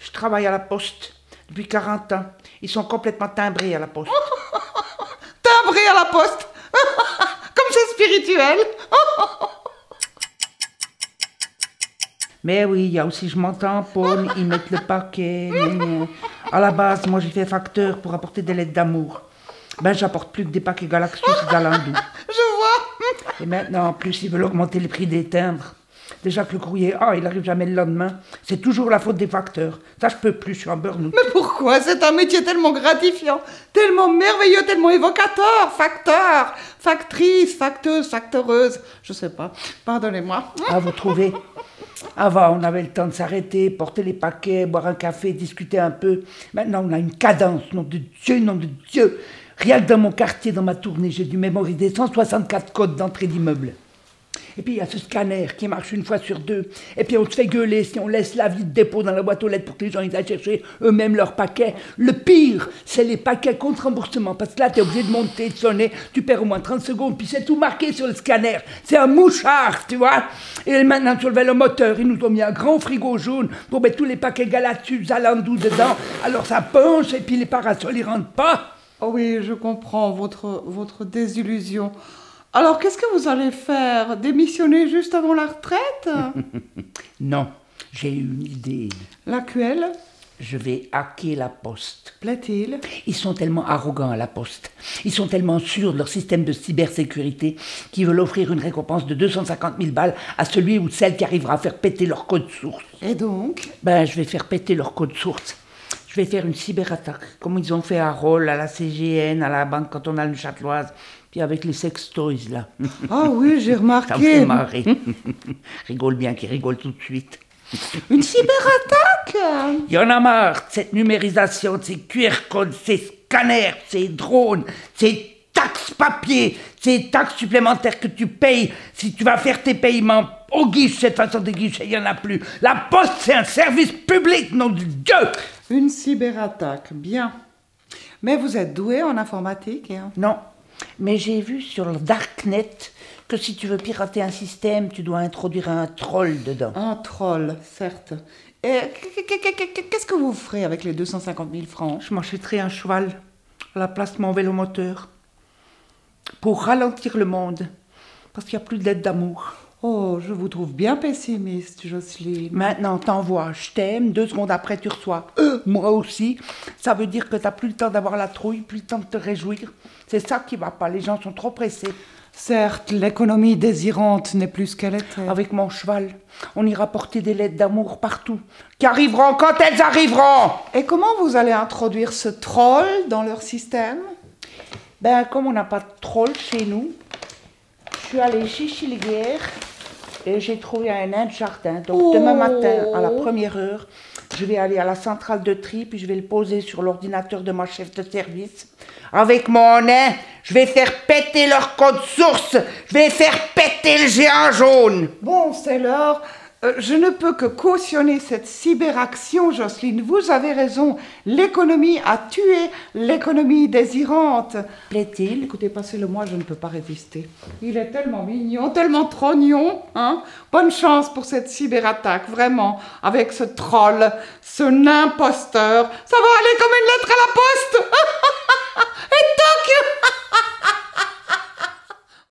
Je travaille à la poste depuis 40 ans. Ils sont complètement timbrés à la poste. Timbré à la poste. Comme c'est spirituel. Mais oui, il y a aussi je m'en tamponne, ils mettent le paquet. Gna. À la base, moi j'ai fait facteur pour apporter des lettres d'amour. Ben j'apporte plus que des paquets Galaxus et Zalando. Je vois. Et maintenant, en plus, ils veulent augmenter les prix des timbres. Déjà que le courrier il arrive jamais le lendemain. C'est toujours la faute des facteurs. Ça, je peux plus, je suis en burn-out. Mais pourquoi? C'est un métier tellement gratifiant, tellement merveilleux, tellement évocateur. Facteur, factrice, facteuse, facteureuse. Je sais pas. Pardonnez-moi. Ah, vous trouvez? Avant, on avait le temps de s'arrêter, porter les paquets, boire un café, discuter un peu. Maintenant, on a une cadence, nom de Dieu, nom de Dieu. Rien que dans mon quartier, dans ma tournée, j'ai dû mémoriser 164 codes d'entrée d'immeuble. Et puis il y a ce scanner qui marche une fois sur deux. Et puis on se fait gueuler si on laisse l'avis de dépôt dans la boîte aux lettres pour que les gens aillent chercher eux-mêmes leurs paquets. Le pire, c'est les paquets contre remboursement. Parce que là, tu es obligé de monter, de sonner. Tu perds au moins 30 secondes. Puis c'est tout marqué sur le scanner. C'est un mouchard, tu vois. Et maintenant, sur le vélomoteur, ils nous ont mis un grand frigo jaune pour mettre tous les paquets Galatus, Zalando dedans. Alors ça penche et puis les parasols, ils rentrent pas. Oh oui, je comprends votre désillusion. Alors, qu'est-ce que vous allez faire? Démissionner juste avant la retraite? Non, j'ai une idée. Laquelle? Je vais hacker la poste. Plaît-il? Ils sont tellement arrogants à la poste. Ils sont tellement sûrs de leur système de cybersécurité qu'ils veulent offrir une récompense de 250 000 balles à celui ou celle qui arrivera à faire péter leur code source. Et donc? Ben, je vais faire péter leur code source. Je vais faire une cyberattaque, comme ils ont fait à Roll, à la CGN, à la Banque cantonale de Châteloise, puis avec les sextoys, là. Ah oui, j'ai Ça me remarqué. fait marrer. Rigole bien, qui rigole tout de suite. Une cyberattaque? Il y en a marre de cette numérisation, de ces QR codes, ces scanners, ces drones, ces taxes papier, ces taxes supplémentaires que tu payes si tu vas faire tes paiements au guichet, cette façon de guichet, il n'y en a plus. La poste, c'est un service public, nom de Dieu! Une cyberattaque, bien. Mais vous êtes doué en informatique, hein? Non, mais j'ai vu sur le Darknet que si tu veux pirater un système, tu dois introduire un troll dedans. Un troll, certes. Et qu'est-ce que vous ferez avec les 250 000 francs? Je m'achèterai un cheval à la place de mon vélomoteur pour ralentir le monde, parce qu'il n'y a plus d'aide d'amour. Oh, je vous trouve bien pessimiste, Jocelyne. Maintenant, t'envoies, je t'aime, 2 secondes après, tu reçois, moi aussi. Ça veut dire que t'as plus le temps d'avoir la trouille, plus le temps de te réjouir. C'est ça qui va pas, les gens sont trop pressés. Certes, l'économie désirante n'est plus ce qu'elle était. Avec mon cheval, on ira porter des lettres d'amour partout, qui arriveront quand elles arriveront. Et comment vous allez introduire ce troll dans leur système? Ben, comme on n'a pas de troll chez nous, je suis allée chez Chiliguère et j'ai trouvé un nain de jardin. Donc demain matin, à la 1er heure, je vais aller à la centrale de tri, puis je vais le poser sur l'ordinateur de ma chef de service. Avec mon nain, je vais faire péter leur code source. Je vais faire péter le géant jaune. Bon, c'est l'heure. Je ne peux que cautionner cette cyberaction, Jocelyne. Vous avez raison. L'économie a tué l'économie désirante. Plaît-il? Écoutez, passez-le-moi, je ne peux pas résister. Il est tellement mignon, tellement trognon, hein. Bonne chance pour cette cyberattaque, vraiment, avec ce troll, ce imposteur. Ça va aller comme une lettre à la poste. Et toc.